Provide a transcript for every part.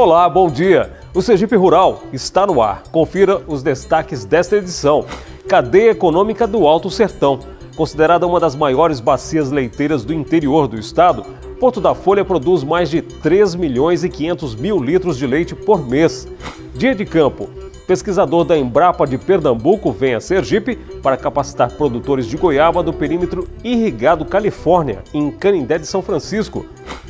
Olá, bom dia! O Sergipe Rural está no ar. Confira os destaques desta edição. Cadeia Econômica do Alto Sertão. Considerada uma das maiores bacias leiteiras do interior do estado, Porto da Folha produz mais de 3 milhões e 500 mil litros de leite por mês. Dia de campo. Pesquisador da Embrapa de Pernambuco vem a Sergipe para capacitar produtores de goiaba do perímetro irrigado Califórnia, em Canindé de São Francisco.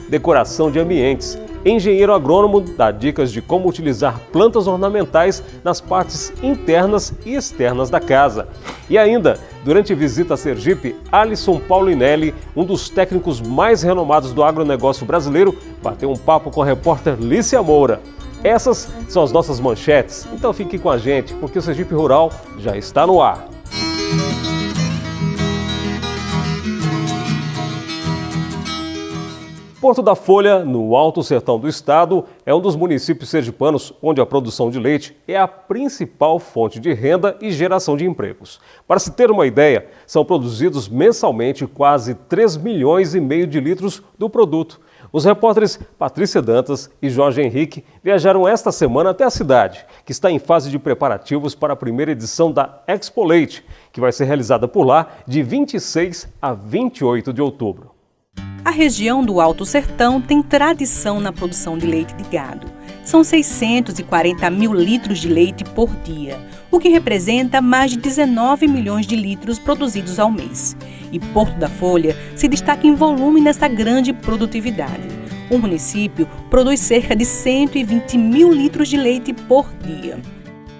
Decoração de ambientes. Engenheiro agrônomo dá dicas de como utilizar plantas ornamentais nas partes internas e externas da casa. E ainda, durante visita a Sergipe, Alisson Paulinelli, um dos técnicos mais renomados do agronegócio brasileiro, bateu um papo com a repórter Lícia Moura. Essas são as nossas manchetes, então fique com a gente, porque o Sergipe Rural já está no ar. Porto da Folha, no Alto Sertão do estado, é um dos municípios sergipanos onde a produção de leite é a principal fonte de renda e geração de empregos. Para se ter uma ideia, são produzidos mensalmente quase 3 milhões e meio de litros do produto. Os repórteres Patrícia Dantas e Jorge Henrique viajaram esta semana até a cidade, que está em fase de preparativos para a primeira edição da Expo Leite, que vai ser realizada por lá de 26 a 28 de outubro. A região do Alto Sertão tem tradição na produção de leite de gado. São 640 mil litros de leite por dia, o que representa mais de 19 milhões de litros produzidos ao mês. E Porto da Folha se destaca em volume nessa grande produtividade. O município produz cerca de 120 mil litros de leite por dia.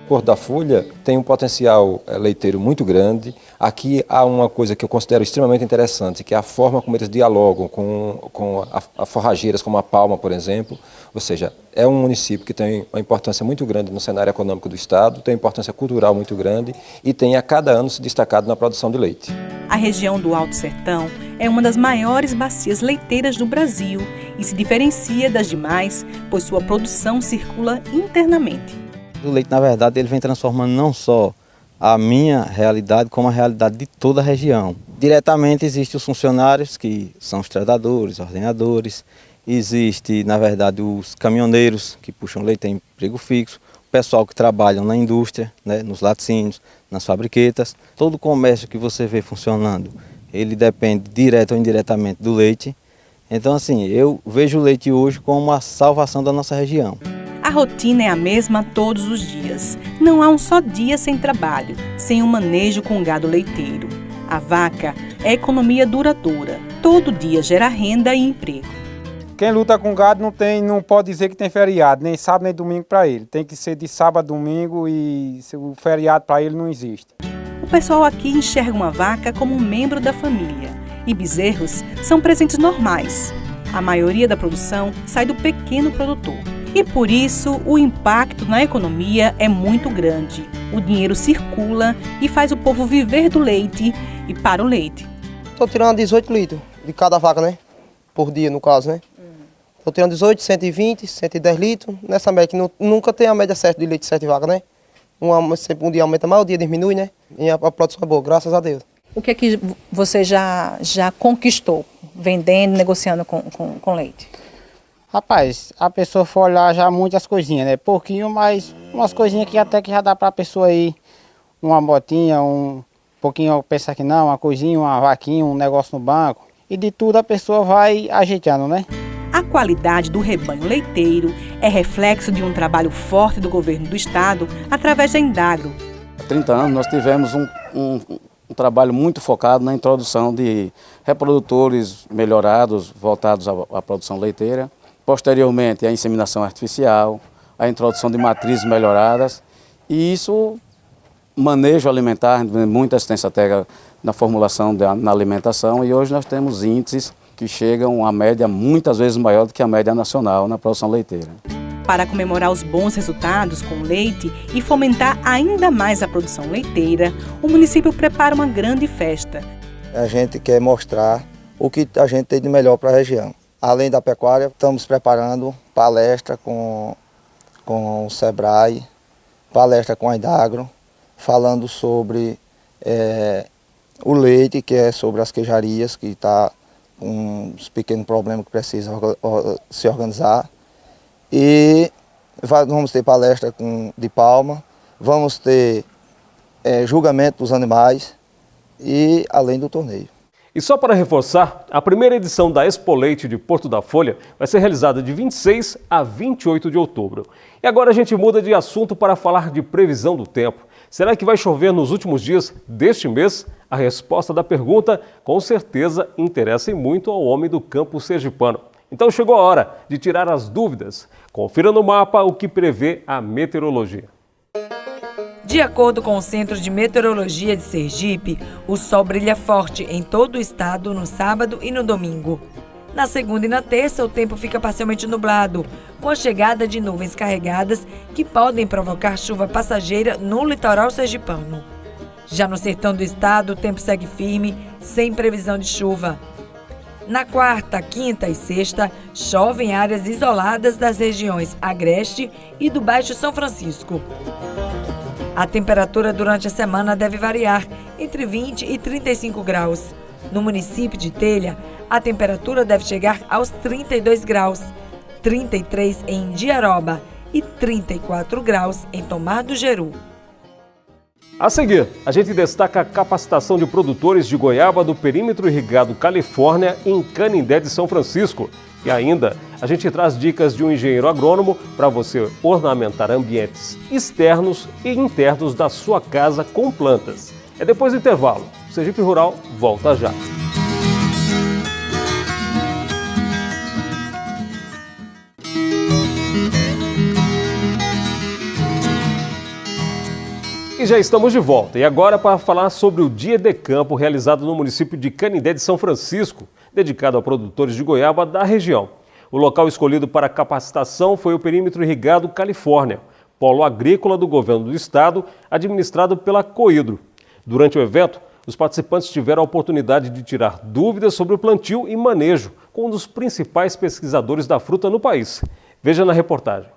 Porto da Folha tem um potencial leiteiro muito grande. Aqui há uma coisa que eu considero extremamente interessante, que é a forma como eles dialogam com forrageiras como a palma, por exemplo. Ou seja, é um município que tem uma importância muito grande no cenário econômico do estado, tem uma importância cultural muito grande e tem a cada ano se destacado na produção de leite. A região do Alto Sertão é uma das maiores bacias leiteiras do Brasil e se diferencia das demais, pois sua produção circula internamente. O leite, na verdade, ele vem transformando não só a minha realidade, como a realidade de toda a região. Diretamente existem os funcionários, que são os tratadores, ordenadores, existe, na verdade, os caminhoneiros, que puxam leite, tem emprego fixo, o pessoal que trabalha na indústria, né, nos laticínios, nas fabriquetas. Todo o comércio que você vê funcionando, ele depende direto ou indiretamente do leite. Então, assim, eu vejo o leite hoje como a salvação da nossa região. A rotina é a mesma todos os dias. Não há um só dia sem trabalho, sem um manejo com gado leiteiro. A vaca é economia duradoura. Todo dia gera renda e emprego. Quem luta com gado não pode dizer que tem feriado, nem sábado nem domingo para ele. Tem que ser de sábado a domingo e o feriado para ele não existe. O pessoal aqui enxerga uma vaca como um membro da família. E bezerros são presentes normais. A maioria da produção sai do pequeno produtor. E por isso o impacto na economia é muito grande. O dinheiro circula e faz o povo viver do leite e para o leite. Estou tirando 18 litros de cada vaca, né? Por dia, no caso, né? Estou tirando 18, 120, 110 litros. Nessa média, que nunca tem a média certa de leite de 7 vacas, né? Sempre um dia aumenta mais, o dia diminui, né? E a produção é boa, graças a Deus. O que é que você já conquistou, vendendo, negociando com leite? Rapaz, a pessoa for olhar já muitas coisinhas, né? Pouquinho, mas umas coisinhas que até que já dá para a pessoa aí, uma botinha, um pouquinho, pensar que não, uma coisinha, uma vaquinha, um negócio no banco. E de tudo a pessoa vai ajeitando, né? A qualidade do rebanho leiteiro é reflexo de um trabalho forte do governo do estado através da Indagro. Há 30 anos nós tivemos um trabalho muito focado na introdução de reprodutores melhorados, voltados à produção leiteira. Posteriormente, a inseminação artificial, a introdução de matrizes melhoradas e isso, manejo alimentar, muita assistência técnica na formulação, na alimentação e hoje nós temos índices que chegam a média muitas vezes maior do que a média nacional na produção leiteira. Para comemorar os bons resultados com o leite e fomentar ainda mais a produção leiteira, o município prepara uma grande festa. A gente quer mostrar o que a gente tem de melhor para a região. Além da pecuária, estamos preparando palestra com o Sebrae, palestra com a Indagro, falando sobre o leite, que é sobre as queijarias, que está uns pequenos problemas que precisam se organizar. E Vamos ter palestra de palma, vamos ter julgamento dos animais e além do torneio. E só para reforçar, a primeira edição da Expo Leite de Porto da Folha vai ser realizada de 26 a 28 de outubro. E agora a gente muda de assunto para falar de previsão do tempo. Será que vai chover nos últimos dias deste mês? A resposta da pergunta, com certeza, interessa e muito ao homem do campo sergipano. Então chegou a hora de tirar as dúvidas. Confira no mapa o que prevê a meteorologia. De acordo com o Centro de Meteorologia de Sergipe, o sol brilha forte em todo o estado no sábado e no domingo. Na segunda e na terça, o tempo fica parcialmente nublado, com a chegada de nuvens carregadas que podem provocar chuva passageira no litoral sergipano. Já no sertão do estado, o tempo segue firme, sem previsão de chuva. Na quarta, quinta e sexta, chove em áreas isoladas das regiões Agreste e do Baixo São Francisco. A temperatura durante a semana deve variar entre 20 e 35 graus. No município de Telha, a temperatura deve chegar aos 32 graus, 33 em Indiaroba e 34 graus em Tomar do Jeru. A seguir, a gente destaca a capacitação de produtores de goiaba do perímetro irrigado Califórnia em Canindé de São Francisco. E ainda, a gente traz dicas de um engenheiro agrônomo para você ornamentar ambientes externos e internos da sua casa com plantas. É depois do intervalo. O Sergipe Rural volta já. E já estamos de volta. E agora para falar sobre o Dia de Campo realizado no município de Canindé de São Francisco, dedicado a produtores de goiaba da região. O local escolhido para a capacitação foi o perímetro irrigado Califórnia, polo agrícola do governo do estado, administrado pela Coidro. Durante o evento, os participantes tiveram a oportunidade de tirar dúvidas sobre o plantio e manejo com um dos principais pesquisadores da fruta no país. Veja na reportagem.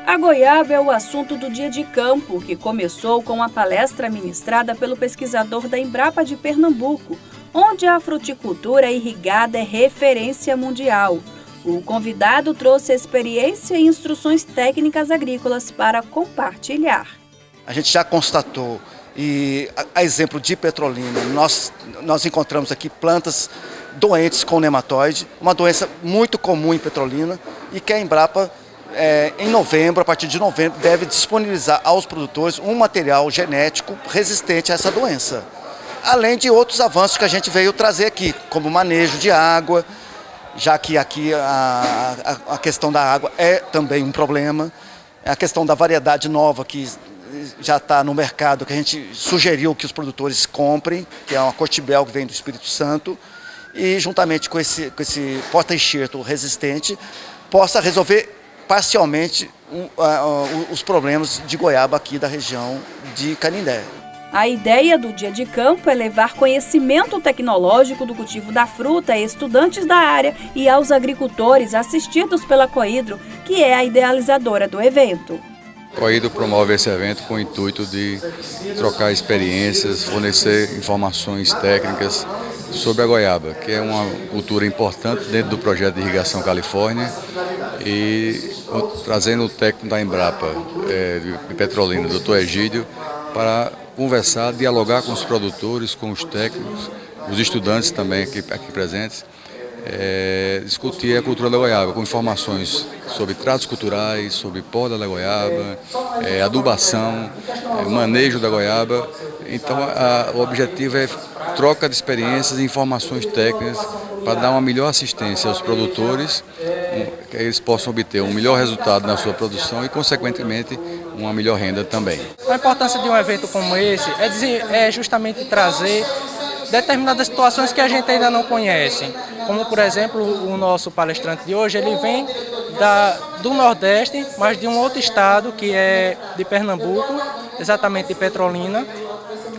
A goiaba é o assunto do Dia de Campo, que começou com a palestra ministrada pelo pesquisador da Embrapa de Pernambuco, onde a fruticultura irrigada é referência mundial. O convidado trouxe experiência e instruções técnicas agrícolas para compartilhar. A gente já constatou, e a exemplo de Petrolina, nós encontramos aqui plantas doentes com nematóide, uma doença muito comum em Petrolina e que a Embrapa, em novembro, a partir de novembro, deve disponibilizar aos produtores um material genético resistente a essa doença. Além de outros avanços que a gente veio trazer aqui, como manejo de água, já que aqui a questão da água é também um problema, a questão da variedade nova que já está no mercado, que a gente sugeriu que os produtores comprem, que é uma Cortibel que vem do Espírito Santo, e juntamente com esse porta-enxerto resistente, possa resolver parcialmente os problemas de goiaba aqui da região de Canindé. A ideia do Dia de Campo é levar conhecimento tecnológico do cultivo da fruta a estudantes da área e aos agricultores assistidos pela Coidro, que é a idealizadora do evento. A Coidro promove esse evento com o intuito de trocar experiências, fornecer informações técnicas sobre a goiaba, que é uma cultura importante dentro do projeto de irrigação Califórnia, e trazendo o técnico da Embrapa de Petrolina, o Dr. Egídio, para conversar, dialogar com os produtores, com os técnicos, os estudantes também aqui presentes, discutir a cultura da goiaba, com informações sobre tratos culturais, sobre poda da goiaba, adubação, manejo da goiaba. Então, o objetivo é troca de experiências e informações técnicas para dar uma melhor assistência aos produtores, que eles possam obter um melhor resultado na sua produção e, consequentemente, uma melhor renda também. A importância de um evento como esse é justamente trazer determinadas situações que a gente ainda não conhece. Como, por exemplo, o nosso palestrante de hoje, ele vem do Nordeste, mas de um outro estado, que é de Pernambuco, exatamente de Petrolina,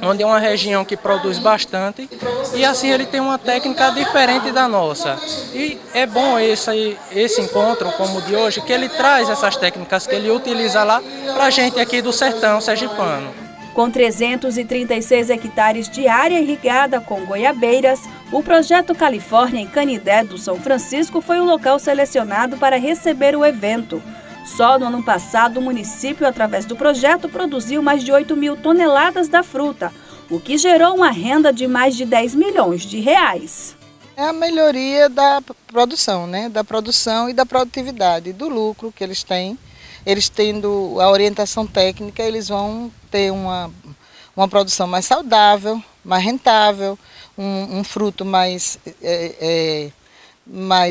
onde é uma região que produz bastante, e assim ele tem uma técnica diferente da nossa. E é bom esse encontro, como o de hoje, que ele traz essas técnicas que ele utiliza lá para a gente aqui do sertão sergipano. Com 336 hectares de área irrigada com goiabeiras, o projeto Califórnia em Canindé do São Francisco foi o local selecionado para receber o evento. Só no ano passado, o município, através do projeto, produziu mais de 8.000 toneladas da fruta, o que gerou uma renda de mais de 10 milhões de reais. É a melhoria da produção, né? Da produção e da produtividade, do lucro que eles têm. Eles tendo a orientação técnica, eles vão ter uma produção mais saudável, mais rentável, um fruto mais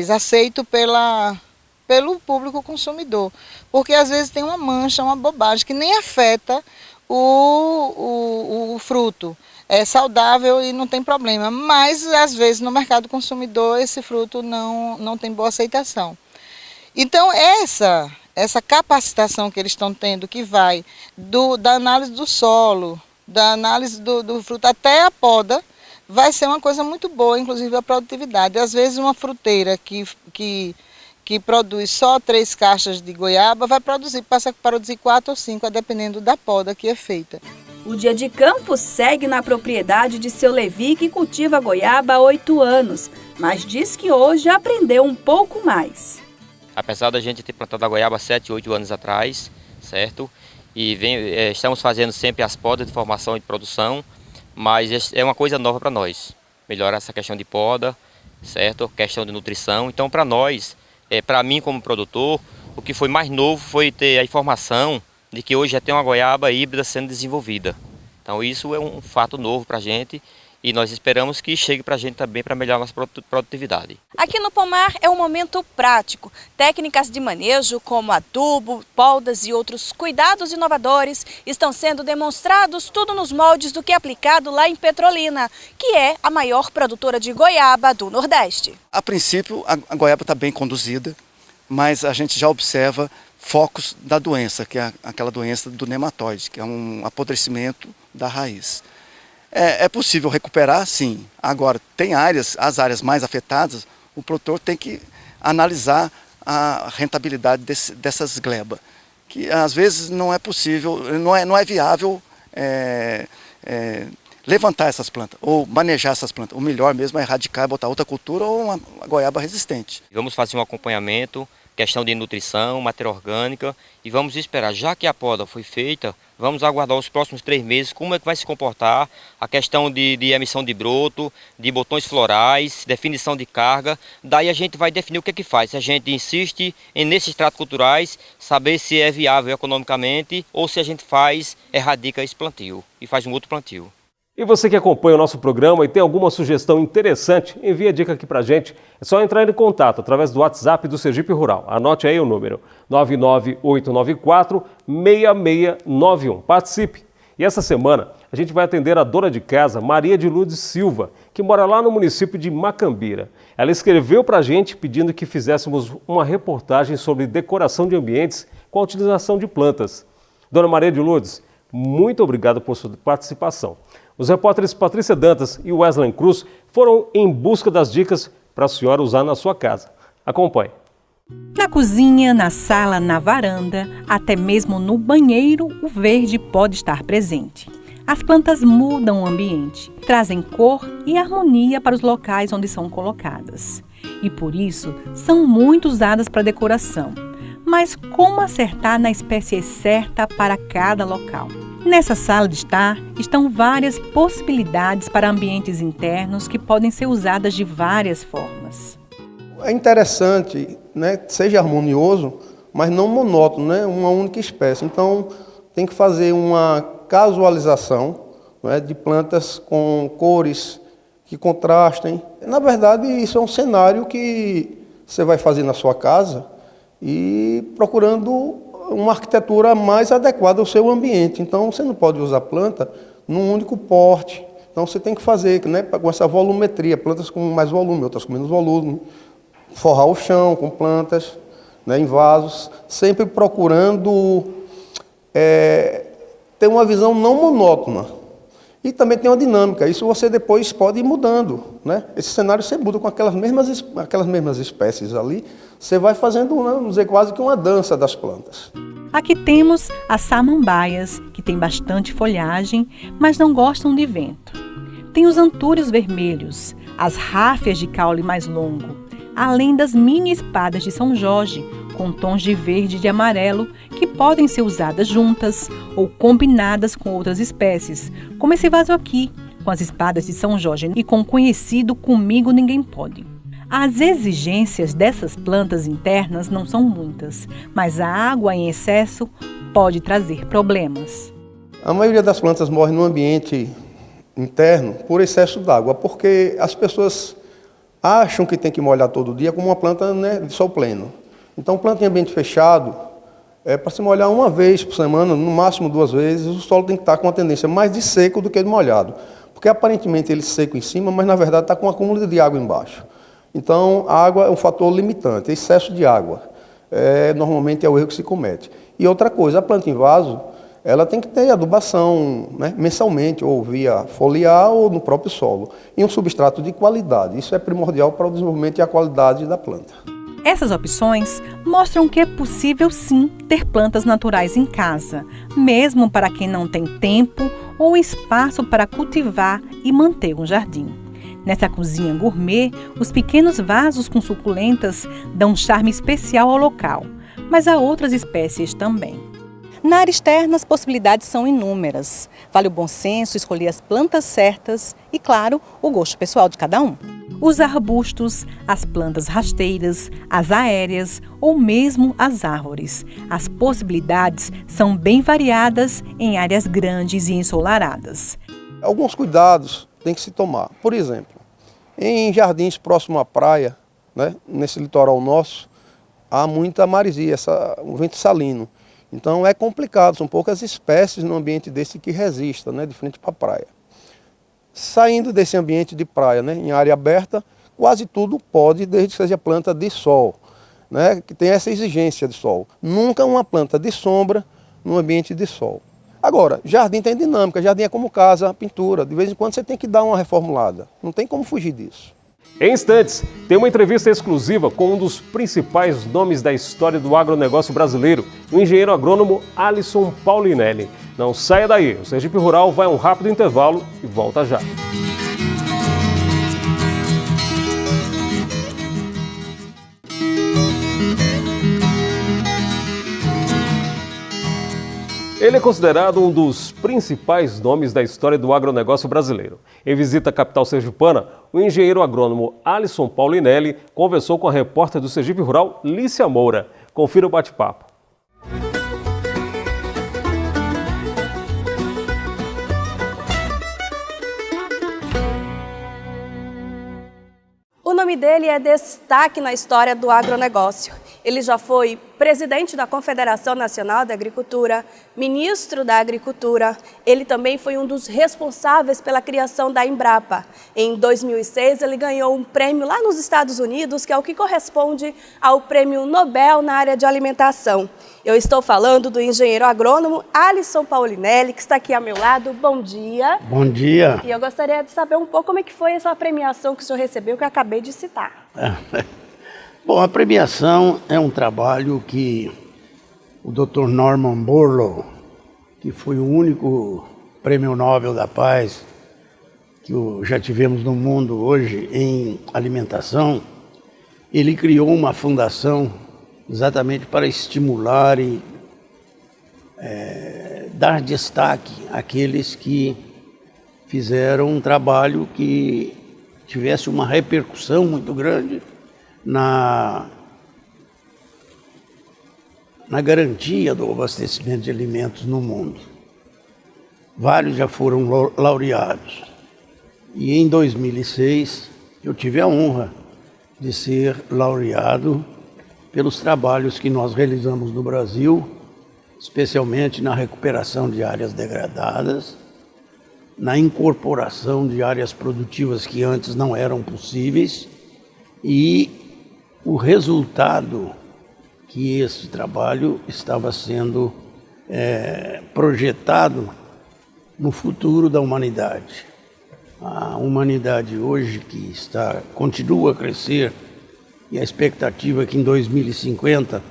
aceito pelo público consumidor. Porque às vezes tem uma mancha, uma bobagem que nem afeta o fruto. É saudável e não tem problema, mas às vezes no mercado consumidor esse fruto não tem boa aceitação. Então essa capacitação que eles estão tendo, que vai da análise do solo, da análise do fruto até a poda, vai ser uma coisa muito boa, inclusive a produtividade. Às vezes uma fruteira que produz só 3 caixas de goiaba passa a produzir 4 ou 5, dependendo da poda que é feita. O Dia de Campo segue na propriedade de seu Levi, que cultiva goiaba há 8 anos, mas diz que hoje aprendeu um pouco mais. Apesar da gente ter plantado a goiaba 7, 8 anos atrás, certo? E estamos fazendo sempre as podas de formação e de produção, mas é uma coisa nova para nós. Melhorar essa questão de poda, certo? Questão de nutrição. Então, para nós, para mim como produtor, o que foi mais novo foi ter a informação de que hoje já tem uma goiaba híbrida sendo desenvolvida. Então isso é um fato novo para a gente e nós esperamos que chegue para a gente também para melhorar a nossa produtividade. Aqui no pomar é um momento prático. Técnicas de manejo como adubo, podas e outros cuidados inovadores estão sendo demonstrados tudo nos moldes do que é aplicado lá em Petrolina, que é a maior produtora de goiaba do Nordeste. A princípio a goiaba está bem conduzida, mas a gente já observa focos da doença, que é aquela doença do nematóide, que é um apodrecimento da raiz. É possível recuperar, sim. Agora, tem as áreas mais afetadas, o produtor tem que analisar a rentabilidade dessas glebas, que às vezes não é possível, não é viável levantar essas plantas, ou manejar essas plantas. O melhor mesmo é erradicar, botar outra cultura ou uma goiaba resistente. Vamos fazer um acompanhamento, questão de nutrição, matéria orgânica, e vamos esperar, já que a poda foi feita, vamos aguardar os próximos 3 meses, como é que vai se comportar a questão de emissão de broto, de botões florais, definição de carga. Daí a gente vai definir o que é que faz. Se a gente insiste nesses tratos culturais, saber se é viável economicamente ou se a gente erradica esse plantio e faz um outro plantio. E você que acompanha o nosso programa e tem alguma sugestão interessante, envie a dica aqui pra gente. É só entrar em contato através do WhatsApp do Sergipe Rural. Anote aí o número 99894-6691. Participe! E essa semana a gente vai atender a dona de casa Maria de Lourdes Silva, que mora lá no município de Macambira. Ela escreveu pra gente pedindo que fizéssemos uma reportagem sobre decoração de ambientes com a utilização de plantas. Dona Maria de Lourdes, muito obrigado por sua participação. Os repórteres Patrícia Dantas e Wesley Cruz foram em busca das dicas para a senhora usar na sua casa. Acompanhe. Na cozinha, na sala, na varanda, até mesmo no banheiro, o verde pode estar presente. As plantas mudam o ambiente, trazem cor e harmonia para os locais onde são colocadas. E por isso, são muito usadas para decoração. Mas como acertar na espécie certa para cada local? Nessa sala de estar estão várias possibilidades para ambientes internos que podem ser usadas de várias formas. É interessante, né, que seja harmonioso, mas não monótono, né, uma única espécie. Então tem que fazer uma casualização, né, de plantas com cores que contrastem. Na verdade, isso é um cenário que você vai fazer na sua casa e procurando uma arquitetura mais adequada ao seu ambiente. Então, você não pode usar planta num único porte. Então, você tem que fazer, né, com essa volumetria, plantas com mais volume, outras com menos volume, forrar o chão com plantas, né, em vasos, sempre procurando ter uma visão não monótona. E também tem uma dinâmica, isso você depois pode ir mudando, né? Esse cenário você muda com aquelas mesmas espécies ali, você vai fazendo, né, vamos dizer, quase que uma dança das plantas. Aqui temos as samambaias, que têm bastante folhagem, mas não gostam de vento. Tem os antúrios vermelhos, as ráfias de caule mais longo, além das mini espadas de São Jorge, com tons de verde e de amarelo que podem ser usadas juntas ou combinadas com outras espécies, como esse vaso aqui, com as espadas de São Jorge e com o conhecido Comigo Ninguém Pode. As exigências dessas plantas internas não são muitas, mas a água em excesso pode trazer problemas. A maioria das plantas morre no ambiente interno por excesso d'água, porque as pessoas acham que tem que molhar todo dia como uma planta, né, de sol pleno. Então, planta em ambiente fechado, para se molhar uma vez por semana, no máximo 2 vezes, o solo tem que estar com uma tendência mais de seco do que de molhado. Porque aparentemente ele seco em cima, mas na verdade está com um acúmulo de água embaixo. Então, a água é um fator limitante, excesso de água. Normalmente é o erro que se comete. E outra coisa, a planta em vaso, ela tem que ter adubação, né, mensalmente, ou via foliar ou no próprio solo. E um substrato de qualidade. Isso é primordial para o desenvolvimento e a qualidade da planta. Essas opções mostram que é possível sim ter plantas naturais em casa, mesmo para quem não tem tempo ou espaço para cultivar e manter um jardim. Nessa cozinha gourmet, os pequenos vasos com suculentas dão um charme especial ao local, mas há outras espécies também. Na área externa, as possibilidades são inúmeras. Vale o bom senso, escolher as plantas certas e, claro, o gosto pessoal de cada um. Os arbustos, as plantas rasteiras, as aéreas ou mesmo as árvores. As possibilidades são bem variadas em áreas grandes e ensolaradas. Alguns cuidados tem que se tomar. Por exemplo, em jardins próximo à praia, né, nesse litoral nosso, há muita maresia, um vento salino. Então é complicado, são poucas espécies no ambiente desse que resistam, né, de frente para a praia. Saindo desse ambiente de praia, né, em área aberta, quase tudo pode, desde que seja planta de sol, né, que tem essa exigência de sol. Nunca uma planta de sombra no ambiente de sol. Agora, jardim tem dinâmica, jardim é como casa, pintura, de vez em quando você tem que dar uma reformulada, não tem como fugir disso. Em instantes, tem uma entrevista exclusiva com um dos principais nomes da história do agronegócio brasileiro, o engenheiro agrônomo Alisson Paulinelli. Não saia daí, o Sergipe Rural vai a um rápido intervalo e volta já. Ele é considerado um dos principais nomes da história do agronegócio brasileiro. Em visita à capital sergipana, o engenheiro agrônomo Alisson Paulinelli conversou com a repórter do Sergipe Rural, Lícia Moura. Confira o bate-papo. O nome dele é destaque na história do agronegócio. Ele já foi presidente da Confederação Nacional da Agricultura, ministro da Agricultura. Ele também foi um dos responsáveis pela criação da Embrapa. Em 2006, ele ganhou um prêmio lá nos Estados Unidos, que é o que corresponde ao Prêmio Nobel na área de alimentação. Eu estou falando do engenheiro agrônomo Alisson Paulinelli, que está aqui ao meu lado. Bom dia. Bom dia. E eu gostaria de saber um pouco como é que foi essa premiação que o senhor recebeu, que eu acabei de citar. Bom, a premiação é um trabalho que o Dr. Norman Borlaug, que foi o único prêmio Nobel da Paz que já tivemos no mundo hoje em alimentação, ele criou uma fundação exatamente para estimular e dar destaque àqueles que fizeram um trabalho que tivesse uma repercussão muito grande na garantia do abastecimento de alimentos no mundo. Vários já foram laureados. E em 2006 eu tive a honra de ser laureado pelos trabalhos que nós realizamos no Brasil, especialmente na recuperação de áreas degradadas, na incorporação de áreas produtivas que antes não eram possíveis, e o resultado que esse trabalho estava sendo projetado no futuro da humanidade. A humanidade hoje que continua a crescer, e a expectativa é que em 2050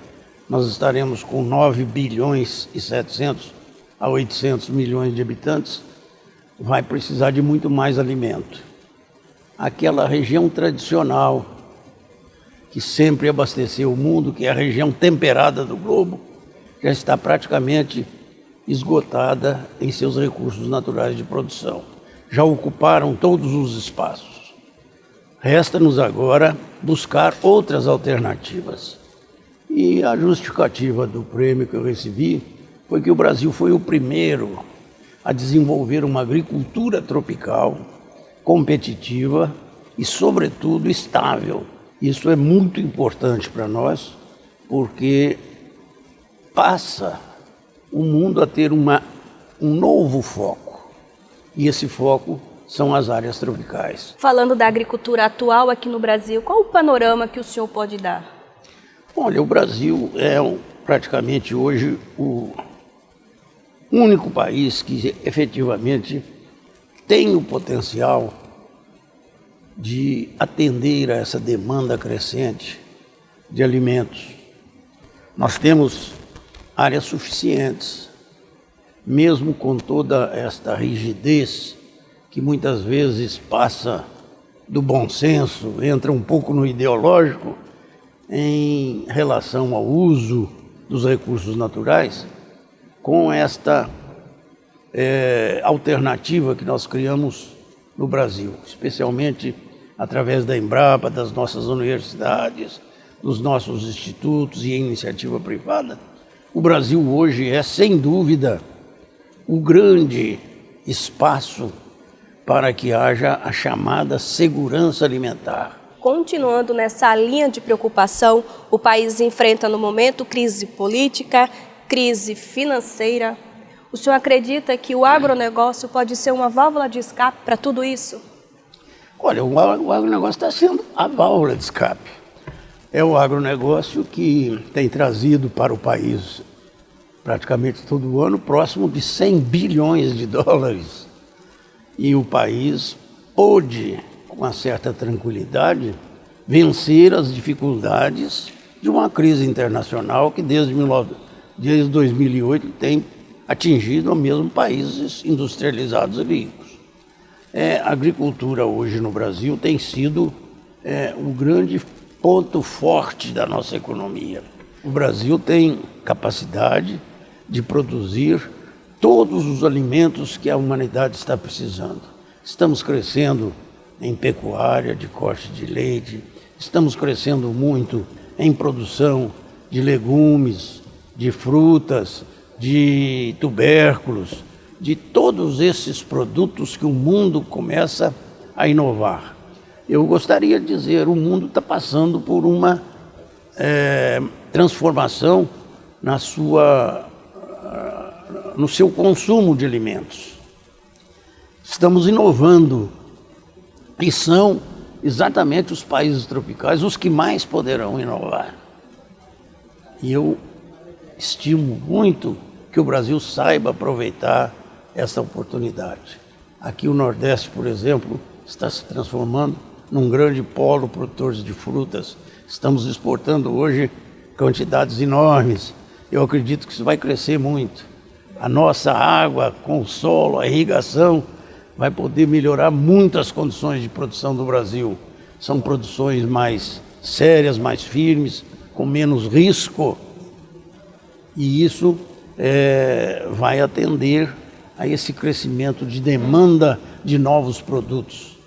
nós estaremos com 9 bilhões e 700 a 800 milhões de habitantes, vai precisar de muito mais alimento. Aquela região tradicional que sempre abasteceu o mundo, que é a região temperada do globo, já está praticamente esgotada em seus recursos naturais de produção. Já ocuparam todos os espaços. Resta-nos agora buscar outras alternativas. E a justificativa do prêmio que eu recebi foi que o Brasil foi o primeiro a desenvolver uma agricultura tropical, competitiva e, sobretudo, estável. Isso é muito importante para nós, porque passa o mundo a ter um novo foco. E esse foco são as áreas tropicais. Falando da agricultura atual aqui no Brasil, qual o panorama que o senhor pode dar? Olha, o Brasil é praticamente hoje o único país que efetivamente tem o potencial de atender a essa demanda crescente de alimentos. Nós temos áreas suficientes, mesmo com toda esta rigidez que muitas vezes passa do bom senso, entra um pouco no ideológico em relação ao uso dos recursos naturais, com esta alternativa que nós criamos no Brasil, especialmente através da Embrapa, das nossas universidades, dos nossos institutos e iniciativa privada. O Brasil hoje é, sem dúvida, o grande espaço para que haja a chamada segurança alimentar. Continuando nessa linha de preocupação, o país enfrenta no momento crise política, crise financeira. O senhor acredita que o agronegócio pode ser uma válvula de escape para tudo isso? Olha, o agronegócio está sendo a válvula de escape. É o agronegócio que tem trazido para o país, praticamente todo ano, próximo de 100 bilhões de dólares. E o país pôde, com uma certa tranquilidade, vencer as dificuldades de uma crise internacional que desde 2008 tem atingido mesmo países industrializados e ricos. A agricultura hoje no Brasil tem sido um grande ponto forte da nossa economia. O Brasil tem capacidade de produzir todos os alimentos que a humanidade está precisando. Estamos crescendo em pecuária, de corte de leite, estamos crescendo muito em produção de legumes, de frutas, de tubérculos, de todos esses produtos que o mundo começa a inovar. Eu gostaria de dizer, o mundo está passando por uma transformação no seu consumo de alimentos. Estamos inovando e são exatamente os países tropicais os que mais poderão inovar. E eu estimo muito que o Brasil saiba aproveitar essa oportunidade. Aqui o Nordeste, por exemplo, está se transformando num grande polo produtor de frutas. Estamos exportando hoje quantidades enormes. Eu acredito que isso vai crescer muito. A nossa água com o solo, a irrigação, vai poder melhorar muito as condições de produção do Brasil. São produções mais sérias, mais firmes, com menos risco. E isso vai atender a esse crescimento de demanda de novos produtos.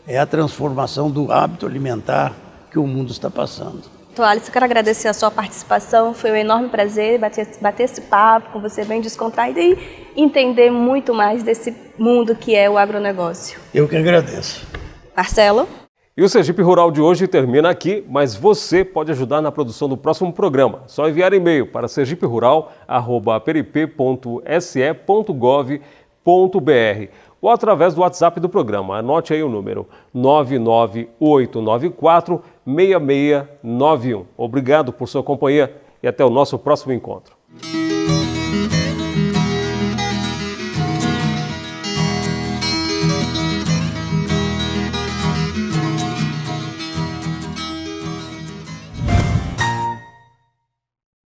É a transformação do hábito alimentar que o mundo está passando. Então, Alisson, eu quero agradecer a sua participação. Foi um enorme prazer bater esse papo com você bem descontraído e entender muito mais desse mundo que é o agronegócio. Eu que agradeço. Marcelo? E o Sergipe Rural de hoje termina aqui, mas você pode ajudar na produção do próximo programa. Só enviar e-mail para sergiperural@perip.se.gov.br ou através do WhatsApp do programa. Anote aí o número 99894-6691. Obrigado por sua companhia e até o nosso próximo encontro.